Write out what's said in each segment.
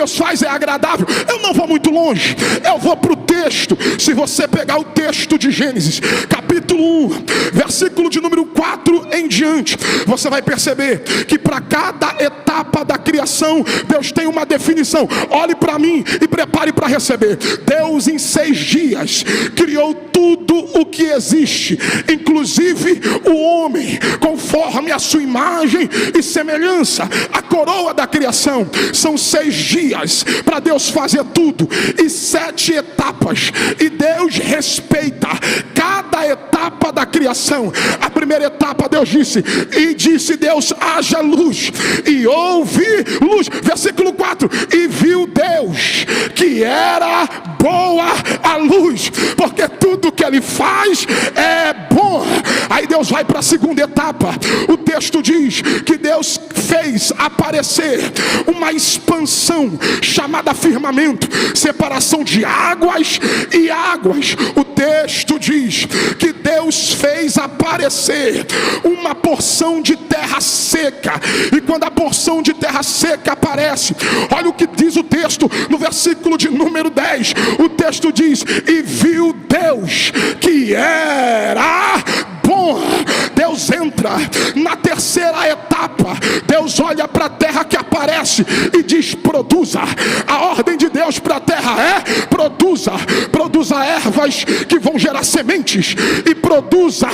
Deus faz é agradável. Eu não vou muito longe, eu vou para o texto. Se você pegar o texto de Gênesis, capítulo 1, versículo de número 4 em diante, você vai perceber que para cada etapa da criação, Deus tem uma definição. Olhe para mim e prepare para receber. Deus em 6 dias criou tudo o que existe, inclusive o homem, conforme a sua imagem e semelhança. A coroa da criação são 6 dias para Deus fazer tudo e 7 etapas, e Deus respeita cada etapa da criação. A primeira etapa, Deus disse, e disse Deus: haja luz, e houve luz. Versículo 4: e viu Deus que era boa a luz, porque tudo que ele faz é bom. Aí Deus vai para a segunda etapa. O texto diz que Deus fez aparecer uma expansão chamada firmamento, separação de águas e águas. O texto diz que Deus fez aparecer uma porção de terra seca, e quando a porção de terra seca aparece, olha o que diz o texto no versículo de número 10. O texto diz: e viu Deus que era bom. Deus entra na terceira etapa. Deus olha para a terra que aparece e diz: produza. A ordem de Deus para a terra é: produza. Produza ervas que vão gerar sementes, e produza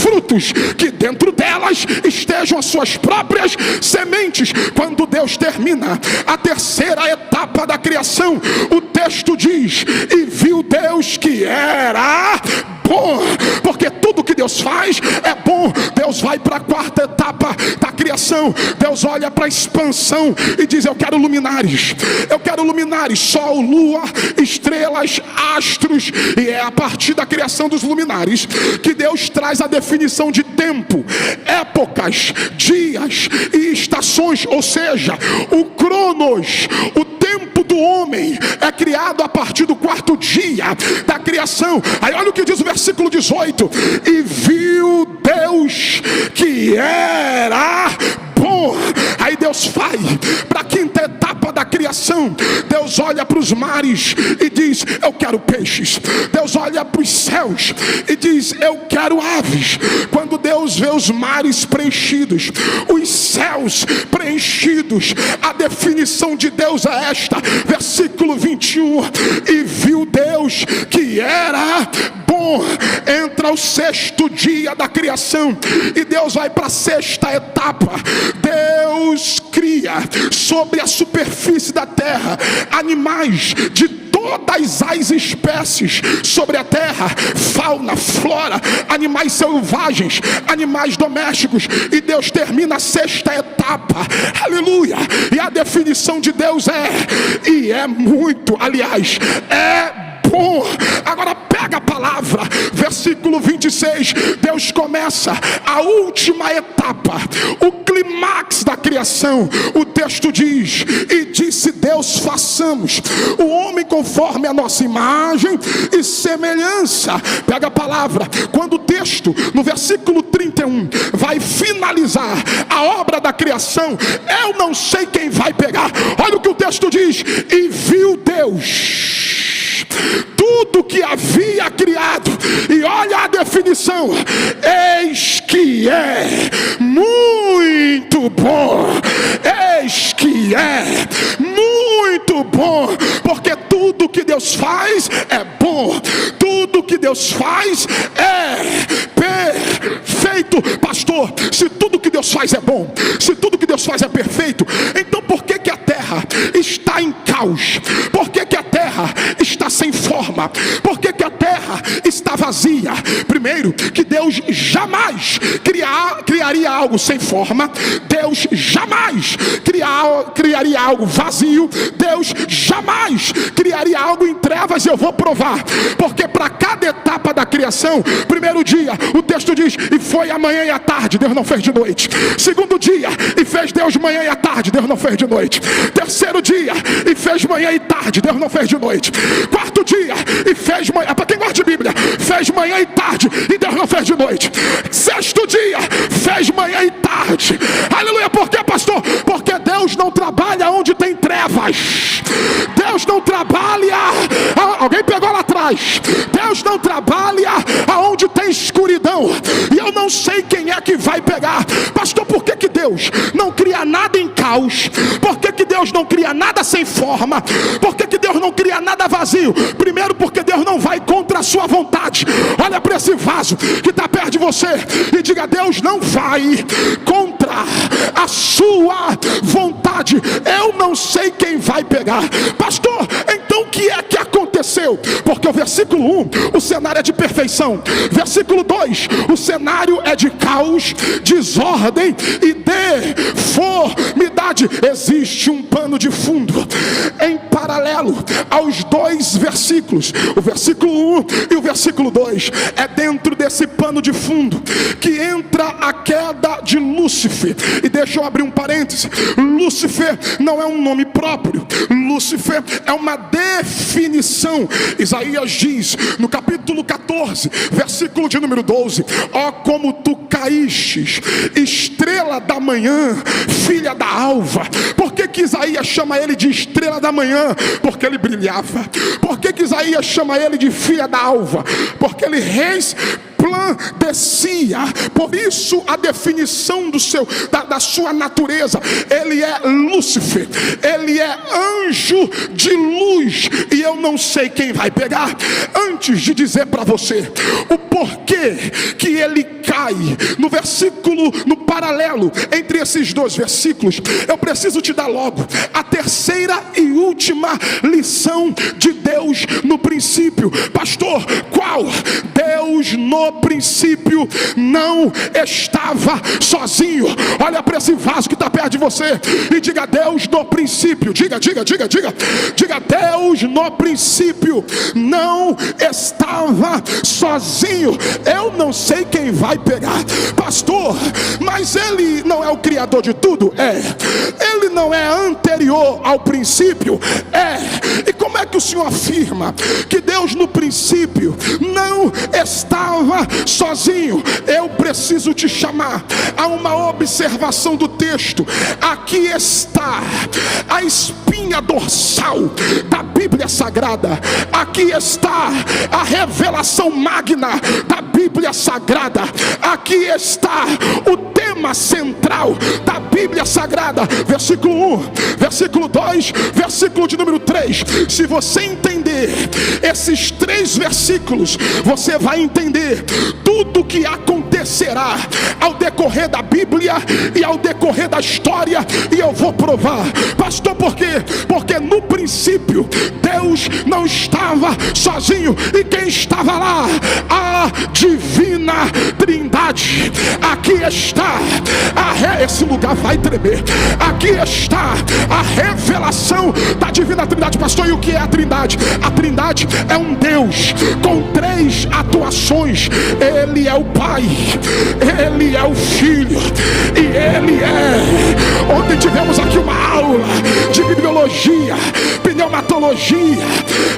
frutos que dentro delas estejam as suas próprias sementes. Quando Deus termina a terceira etapa da criação, o texto diz: e viu Deus que era bom, porque tudo que Deus faz é bom. Deus vai para a quarta etapa da criação. Deus olha para a expansão e diz: eu quero luminares, eu quero luminares, sol, lua, estrelas, astros. E é a partir da criação dos luminares que Deus traz a definição de tempo, épocas, dias e estações. Ou seja, o cronos, o tempo do homem, é criado a partir do quarto dia da criação. Aí olha o que diz o versículo 18: e viu Deus que era bom. Aí Deus vai para a quinta etapa da criação. Deus olha para os mares e diz: eu quero peixes. Deus olha para os céus e diz: eu quero aves. Quando Deus vê os mares preenchidos, os céus preenchidos, a definição de Deus é esta, versículo 21: e viu Deus que era bom. Entra o sexto dia da criação e Deus vai para a sexta etapa. Deus cria sobre a superfície da terra animais de todas as espécies sobre a terra, fauna, flora, animais selvagens, animais domésticos. E Deus termina a sexta etapa, aleluia, e a definição de Deus é, e é muito, aliás, é bom. Agora pega a palavra, versículo 26. Deus começa a última etapa, o clímax da criação. O texto diz: e disse Deus: façamos o homem conforme a nossa imagem e semelhança. Pega a palavra. Quando o texto no versículo 31 vai finalizar a obra da criação, eu não sei quem vai pegar. Olha o que o texto diz: e viu Deus tudo que havia criado, e olha a definição: eis que é muito bom. Eis que é muito bom, porque tudo que Deus faz é bom, tudo que Deus faz é perfeito. Pastor, se tudo que Deus faz é bom, se tudo que Deus faz é perfeito, então por que a terra está em caos? Por que a terra está sem forma? Por que a terra está vazia? Primeiro, que Deus jamais criaria algo sem forma. Deus jamais criaria algo vazio. Deus jamais criaria algo em trevas. Eu vou provar, porque para cada etapa da criação, primeiro dia, o texto diz: e foi a manhã e a tarde, Deus não fez de noite. Segundo dia, e fez Deus manhã e a tarde, Deus não fez de noite. Terceiro dia, e fez manhã e tarde, Deus não fez de noite. Quarto dia, e fez manhã, para quem gosta de Bíblia, fez manhã e tarde, e Deus não fez de noite. Sexto dia, fez manhã e tarde. Aleluia. Por quê, pastor? Porque Deus não trabalha onde tem trevas. trevas. Deus não trabalha, alguém pegou lá atrás, Deus não trabalha aonde tem escuridão. E eu não sei quem é que vai pegar. Pastor, por que Deus não cria nada em caos? Por que Deus não cria nada sem forma? Por que Deus não cria nada vazio? Primeiro, porque Deus não vai contra a sua vontade. Olha para esse vaso que está perto de você e diga: Deus não vai contra a sua vontade. Eu não sei quem vai pegar. Pastor, então o que é que aconteceu? Porque o versículo 1, o cenário é de perfeição. Versículo 2, o cenário é de caos, desordem e deformidade. Existe um pano de fundo em paralelo aos dois versículos, o versículo 1 e o versículo 2. É dentro desse pano de fundo que entra a queda de Lúcifer. E deixa eu abrir um parêntese: Lúcifer não é um nome próprio, Lúcifer é uma definição. Isaías diz no capítulo 14, versículo de número 12: ó como tu caístes, estrela da manhã, filha da alva. Por que Isaías chama ele de estrela da manhã? Porque ele brilhava. Por que Isaías chama ele de filha da alva? Porque ele resplandecia. Por isso a definição da sua natureza: ele é Lúcifer, ele é anjo de luz. E eu não sei quem vai pegar. Antes de dizer para você o porquê que ele cai no versículo, no paralelo entre esses dois versículos, eu preciso te dar logo a terceira e última lição de Deus no princípio. Pastor, qual? Deus no princípio não estava sozinho. Olha para esse vaso que está perto de você e diga: Deus no princípio. Diga: Deus no princípio não estava sozinho. Eu não sei quem vai pegar. Pastor, mas ele não é o criador de tudo? É. Ele não é anterior ao princípio? É. E como é que o Senhor afirma que Deus no princípio não estava sozinho? Eu preciso te chamar a uma observação do texto. Aqui está a espinha dorsal da Bíblia Sagrada. Aqui está a revelação magna da Bíblia Sagrada. Aqui está o tema central da Bíblia Sagrada. Versículo 1, versículo 2, versículo de número 3. Se você entender esses 3 versículos, você vai entender tudo o que acontecerá ao decorrer da Bíblia e ao decorrer da história. E eu vou provar. Pastor, por quê? Porque no princípio Deus não estava sozinho. E quem estava lá? A divina Trindade. Aqui está esse lugar vai tremer. Aqui está a revelação da divina Trindade. Pastor, e o que é a Trindade? A Trindade é um Deus com 3 atuações. Ele é o Pai, Ele é o Filho e Ele é... Ontem tivemos aqui uma aula de bibliologia, pneumatologia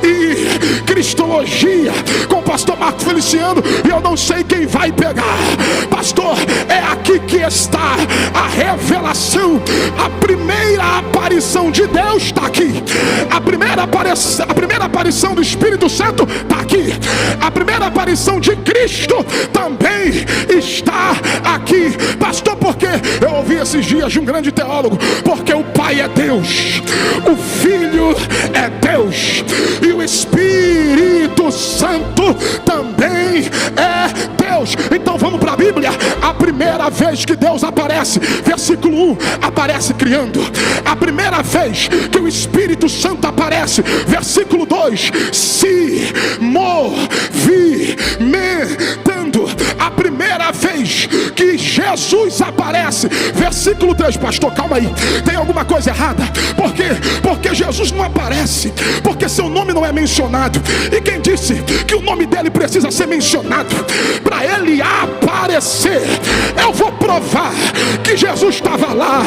e cristologia com o pastor Marcos Feliciano, e eu não sei quem vai pegar. Pastor, é aqui que está a revelação. A primeira aparição de Deus está aqui. A primeira aparição do Espírito Santo está aqui. A primeira aparição de Cristo também está aqui. Pastor, por quê? Eu ouvi esses dias de um grande teólogo: porque o Pai é Deus, o Filho é Deus e o Espírito Santo também é Deus. Então vamos para a Bíblia. A primeira vez que Deus aparece, versículo 1, aparece criando. A primeira vez que o Espírito Santo aparece, versículo 2, se movimentando. A primeira vez que Jesus aparece, versículo 3. Pastor, calma aí, tem alguma coisa errada. Por quê? Porque Jesus não aparece porque seu nome não é mencionado. E quem disse que o nome dele precisa ser mencionado para ele aparecer? Eu vou provar que Jesus estava lá.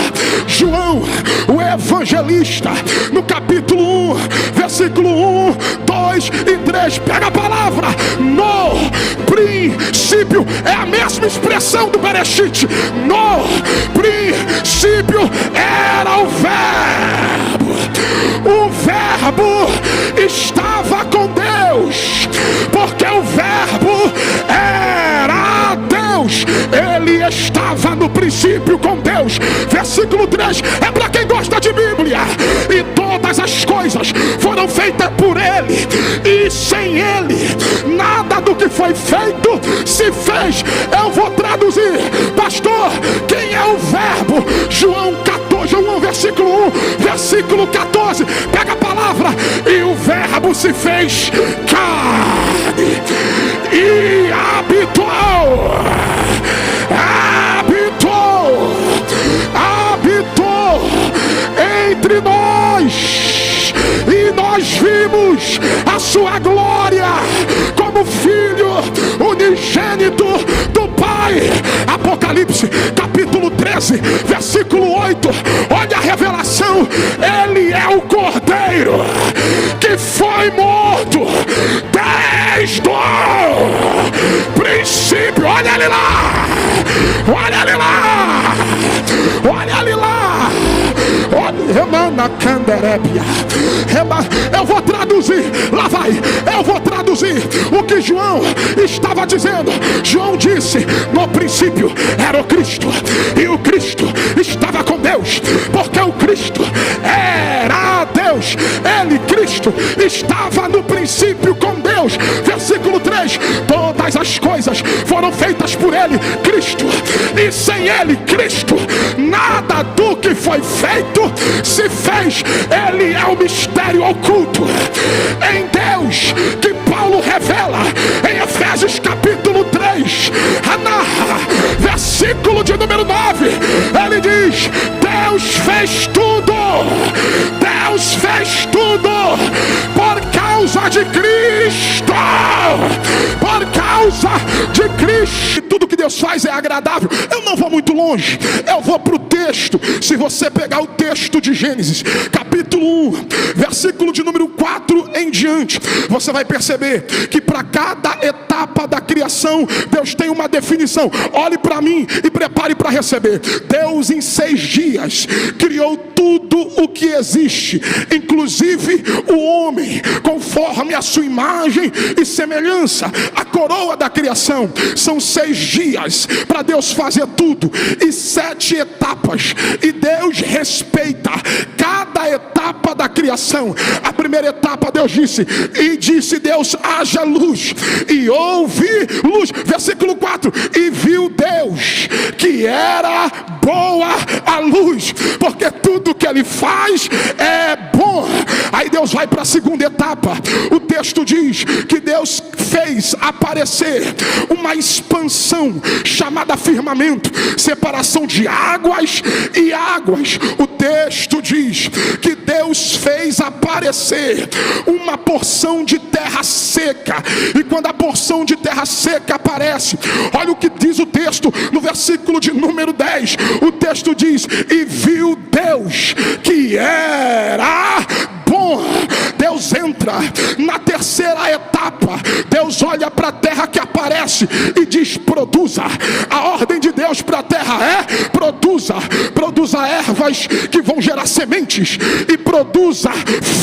João, o evangelista, no capítulo 1, versículo 1, 2 e 3. Pega a palavra. No princípio, é a mesma expressão do Bereshit. No princípio era o verbo. Verbo estava com Deus, porque o Verbo era Deus. Ele estava no princípio com Deus. Versículo 3 é para quem gosta de Bíblia. E todas as coisas foram feitas por Ele, e sem Ele nada do que foi feito se fez. Eu vou traduzir, pastor, quem é o Verbo? João 14, João 1, versículo 1, versículo 14, pega a palavra: e o Verbo se fez carne e habitou entre nós, e nós vimos a sua glória como Filho unigênito do Pai. Apocalipse capítulo 13, versículo 8, olha a revelação: Ele é o Cordeiro que foi morto desde o princípio. Olha ele lá, olha ele lá, olha ele lá. Eu vou traduzir, lá vai, eu vou traduzir o que João estava dizendo. João disse: no princípio era o Cristo, e o Cristo estava com Deus, porque o Cristo era Deus. Ele, Cristo, estava no princípio com Deus. Versículo 3: todas as coisas foram feitas por Ele, Cristo, e sem Ele, Cristo, nada do que foi feito se fez. Ele é o mistério oculto em Deus, que Paulo revela em Efésios capítulo 3, versículo de número 9. Ele diz: Deus fez tudo, Deus fez tudo por causa de Cristo, por causa de Cristo. E tudo que Deus faz é agradável. Eu não vou muito longe, eu vou para o texto. Se você pegar o texto de Gênesis capítulo 1, versículo de número 4 em diante, você vai perceber que para cada etapa da criação Deus tem uma definição. Olhe para mim e prepare para receber. Deus em 6 dias criou tudo o que existe, inclusive o homem, conforme a sua imagem e semelhança. A coroa da criação são 6 dias para Deus fazer tudo, e 7 etapas, e Deus respeita cada etapa da criação. A primeira etapa, Deus disse, e disse Deus: haja luz, e houve luz. Versículo 4: e viu Deus que era boa a luz, porque tudo que Ele faz é bom. Aí Deus vai para a segunda etapa. O texto diz que Deus fez aparecer uma expansão chamada firmamento, separação de águas e águas. O texto diz que Deus fez aparecer uma porção de terra seca, e quando a porção de terra seca aparece, olha o que diz o texto no versículo de número 10. O texto diz: e viu Deus que era bom. Deus entra na terceira etapa. Deus olha para a terra que aparece e diz: produza. A ordem de Deus para a terra é: produza. Produza ervas que vão gerar sementes, e produza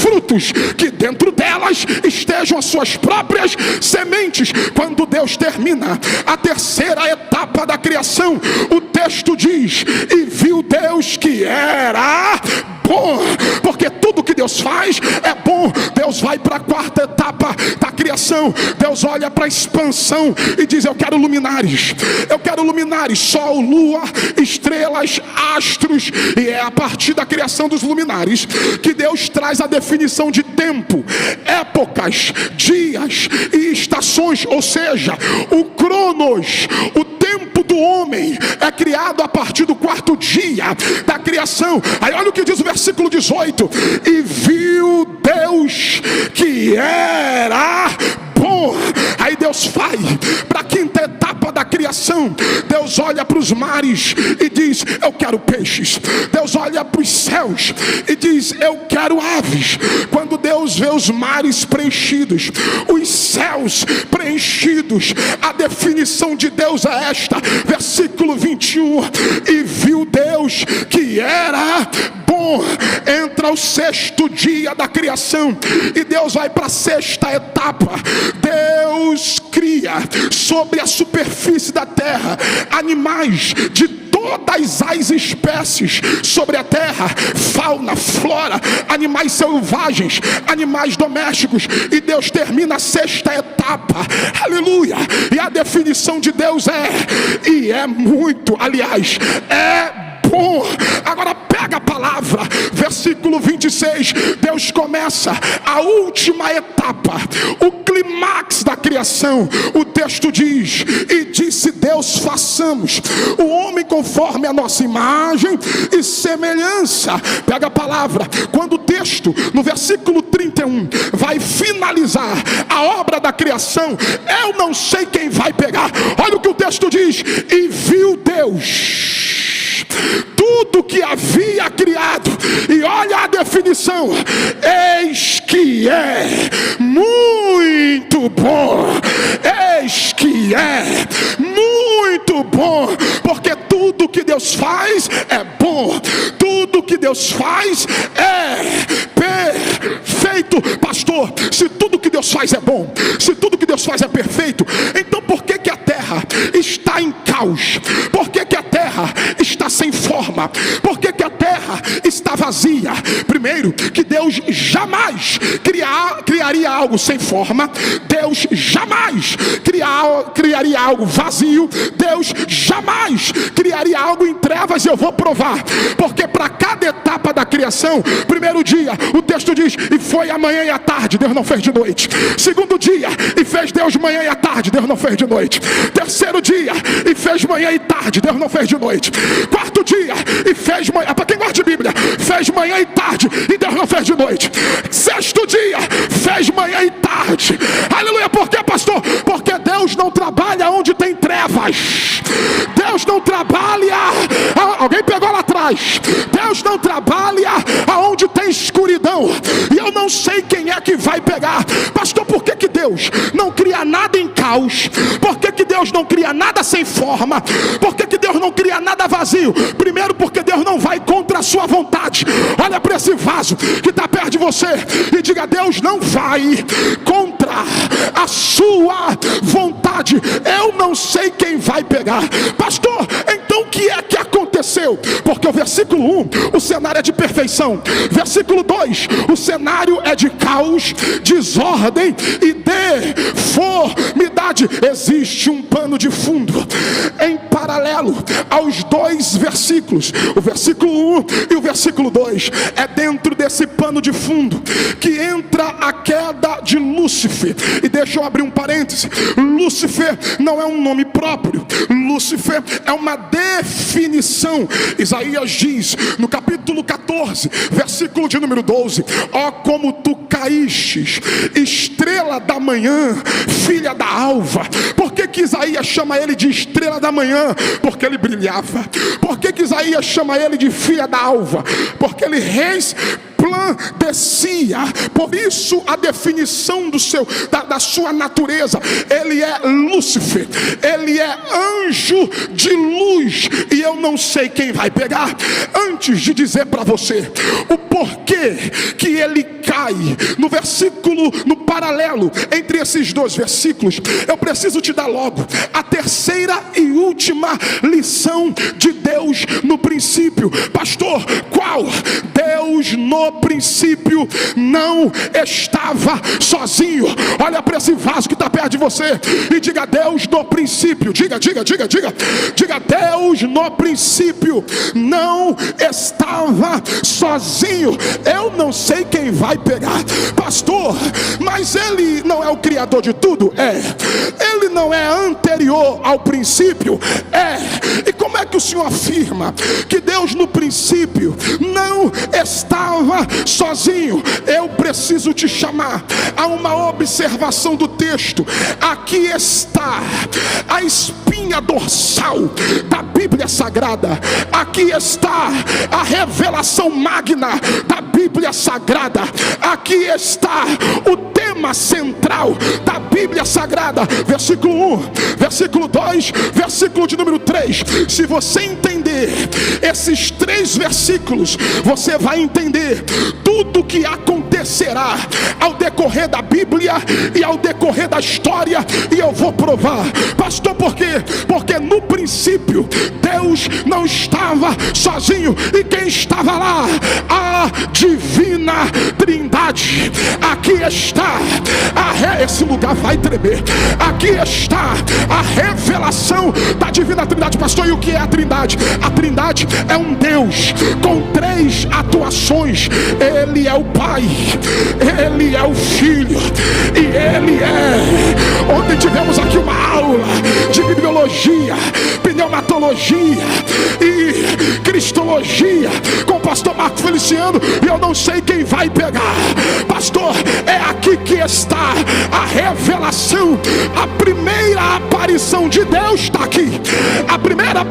frutos que dentro delas estejam as suas próprias sementes. Quando Deus termina a terceira etapa da criação, o texto diz: e viu Deus que era bom, porque tudo que Deus faz é bom. Deus vai para a quarta etapa da criação. Deus olha para a expansão e diz: eu quero luminares, eu quero luminares, sol, lua, estrelas, astros. E é a partir da criação dos luminares que Deus traz a definição de tempo, épocas, dias e estações. Ou seja, o cronos, o tempo do homem, é criado a partir do quarto dia da criação. Aí olha o que diz o versículo 18: e viu Deus que era bom. Aí Deus vai para a quinta etapa da criação. criação, Deus olha para os mares e diz: eu quero peixes. Deus olha para os céus e diz: eu quero aves. Quando Deus vê os mares preenchidos, os céus preenchidos, a definição de Deus é esta, versículo 21: e viu Deus que era bom. Entra o sexto dia da criação e Deus vai para a sexta etapa. Deus cria sobre a superfície da terra animais de todas as espécies sobre a terra, fauna, flora, animais selvagens, animais domésticos, e Deus termina a sexta etapa, aleluia, e a definição de Deus é, e é muito, aliás, é bom. Agora pega a palavra, versículo 26, Deus começa a última etapa, o clímax da criação. O texto diz: e disse Deus, façamos o homem conforme a nossa imagem e semelhança. Pega a palavra, quando o texto no versículo 31 vai finalizar a obra da criação, eu não sei quem vai pegar. Olha o que o texto diz: e viu Deus tudo que havia criado, e olha a definição: eis que é muito bom. Eis que é muito bom, porque tudo que Deus faz é bom, tudo que Deus faz é perfeito. Pastor, se tudo que Deus faz é bom, se tudo que Deus faz é perfeito, então por que que a terra está em caos? Por que que a terra está sem forma? Por que que a terra está vazia? Primeiro, que Deus jamais criaria algo sem forma. Deus jamais criaria algo vazio. Deus jamais criaria algo em trevas. E eu vou provar, porque para cada etapa da criação, primeiro dia, o texto diz: e foi a manhã e a tarde, Deus não fez de noite. Segundo dia, e fez Deus manhã e a tarde, Deus não fez de noite. Terceiro dia, e fez manhã e tarde, Deus não fez de noite. Quarto dia, e fez manhã, para quem gosta de Bíblia, fez manhã e tarde, e Deus não fez de noite. Sexto dia, fez manhã e tarde. Aleluia. Por quê, pastor? Porque Deus não trabalha onde tem trevas. Deus não trabalha, alguém pegou lá atrás, Deus não trabalha aonde tem escuridão. E eu não sei quem é que vai pegar. Pastor, por que que Deus não cria nada em caos? Por que que Deus não cria nada sem forma? Por que que Deus não cria nada vazio? Primeiro, porque Deus não vai contra a sua vontade. Olha para esse vaso que está perto de você e diga: Deus não vai contra a sua vontade. Eu não sei quem vai pegar. Pastor, então o que é que aconteceu? Porque o versículo 1, o cenário é de perfeição. Versículo 2, o cenário é de caos, desordem e deformidade. Existe um pano de fundo em paralelo aos dois versículos, o versículo 1 e o versículo 2. É dentro desse pano de fundo que entra a queda de Lúcifer. E deixa eu abrir um parêntese: Lúcifer não é um nome próprio, Lúcifer é uma definição. Isaías diz no capítulo 14, versículo de número 12: ó como tu caístes, estrela da manhã, filha da alva. Por que que Isaías chama ele de estrela da manhã? Porque ele brilhava. Por que que Isaías chama ele de filha da alva? Porque ele resplandecia. Por isso a definição da sua natureza: ele é Lúcifer, ele é anjo de luz. E eu não sei quem vai pegar. Antes de dizer para você o porquê que ele cai, no versículo, no paralelo entre esses dois versículos, eu preciso te dar logo a terceira e última lição de Deus no princípio. Pastor, qual? Deus no princípio não estava sozinho. Olha para esse vaso que está perto de você e diga: Deus no princípio. Diga: Deus no princípio não estava sozinho. Eu não sei quem vai pegar. Pastor, mas ele não é o criador de tudo? É. Ele não é anterior ao princípio? É. E como é que o Senhor afirma que Deus no princípio não estava sozinho. Eu preciso te chamar a uma observação do texto. Aqui está a espinha dorsal da Bíblia Sagrada. Aqui está a revelação magna da Bíblia Sagrada. Aqui está o tema central da Bíblia Sagrada. Versículo 1, versículo 2, versículo de número 3. Se você entender esses 3 versículos, você vai entender tudo o que acontecerá ao decorrer da Bíblia e ao decorrer da história. E eu vou provar. Pastor, por quê? Porque no princípio Deus não estava sozinho. E quem estava lá? A divina Trindade. Aqui está esse lugar vai tremer. Aqui está a revelação da divina Trindade. Pastor, e o que é a Trindade? A Trindade é um Deus com 3 atuações. Ele é o Pai, Ele é o Filho e Ele é... Ontem tivemos aqui uma aula de bibliologia, pneumatologia e cristologia com o pastor Marco Feliciano, e eu não sei quem vai pegar. Pastor, é aqui que está a revelação. A primeira aparição de Deus está aqui. A primeira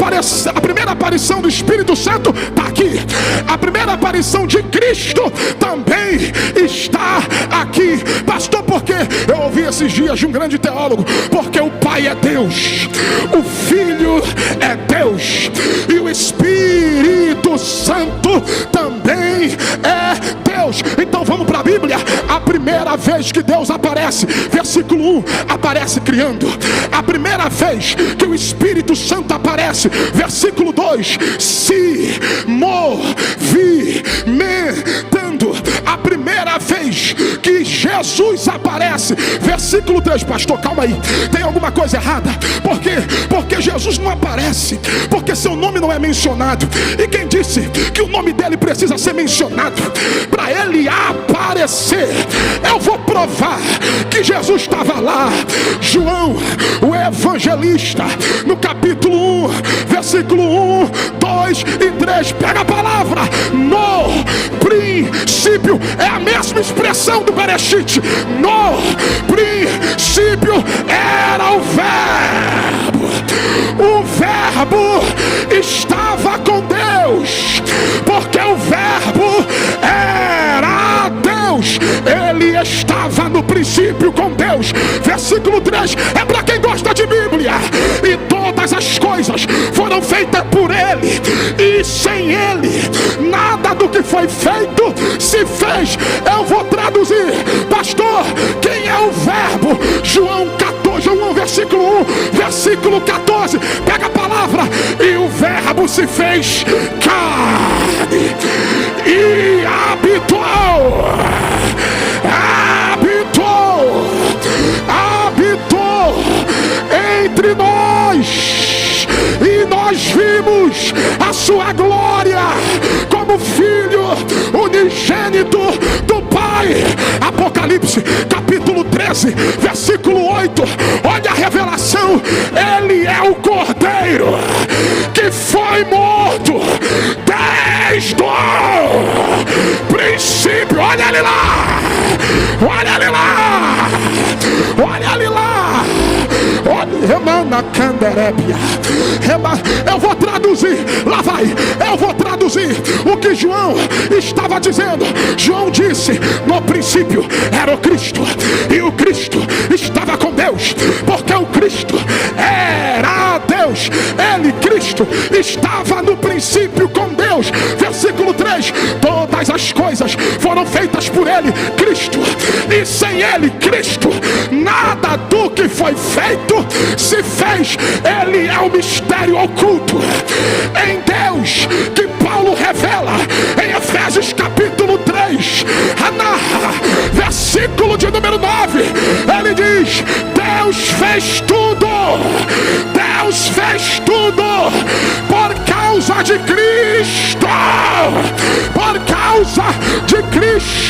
aparição do Espírito Santo está aqui. A primeira aparição de Cristo também está aqui. Pastor, por quê? Eu ouvi esses dias de um grande teólogo. Porque o Pai é Deus, o Filho é Deus e o Espírito Santo também é Deus. Então vamos para a Bíblia. A primeira vez que Deus aparece, versículo 1, aparece criando. A primeira vez que o Espírito Santo aparece, versículo 2, se movimentando. A primeira vez que Jesus aparece, versículo 3. Pastor, calma aí, tem alguma coisa errada. Por quê? Porque Jesus não aparece porque seu nome não é mencionado. E quem disse que o nome dele precisa ser mencionado para ele aparecer? Eu vou provar que Jesus estava lá. João, o evangelista, no capítulo 1, versículo 1, 2 e 3. Pega a palavra. No princípio, é a mesma expressão do Bereshit. No princípio era o Verbo. O Verbo estava com Deus, porque o Verbo era Deus. Ele estava no princípio com Deus. Versículo 3 é para quem gosta de Bíblia. E todas as coisas foram feitas por Ele, e sem Ele nada do que foi feito se fez. Eu vou traduzir. Pastor, quem é o Verbo? João 14, João 1, versículo 1, versículo 14. Pega a palavra. E o Verbo se fez carne e habitou entre nós, e nós vimos a sua glória como Filho unigênito do Pai. Apocalipse capítulo 13, versículo 8. Olha a revelação. Ele é o Cordeiro que foi morto desde o princípio. Olha ele lá, olha ele lá, olha ele lá. Eu vou traduzir. Lá vai. Eu vou traduzir o que João estava dizendo. João disse: no princípio era o Cristo, e o Cristo estava com Deus, porque o Cristo era Deus. Ele, Cristo, estava no princípio com Deus. Versículo 3: todas as coisas foram feitas por Ele, Cristo, e sem Ele, Cristo, nada do que foi feito se fez. Ele é o mistério oculto em Deus, que Paulo revela em Efésios capítulo 3, versículo de número 9. Ele diz: Deus fez tudo, Deus fez tudo por causa de Cristo.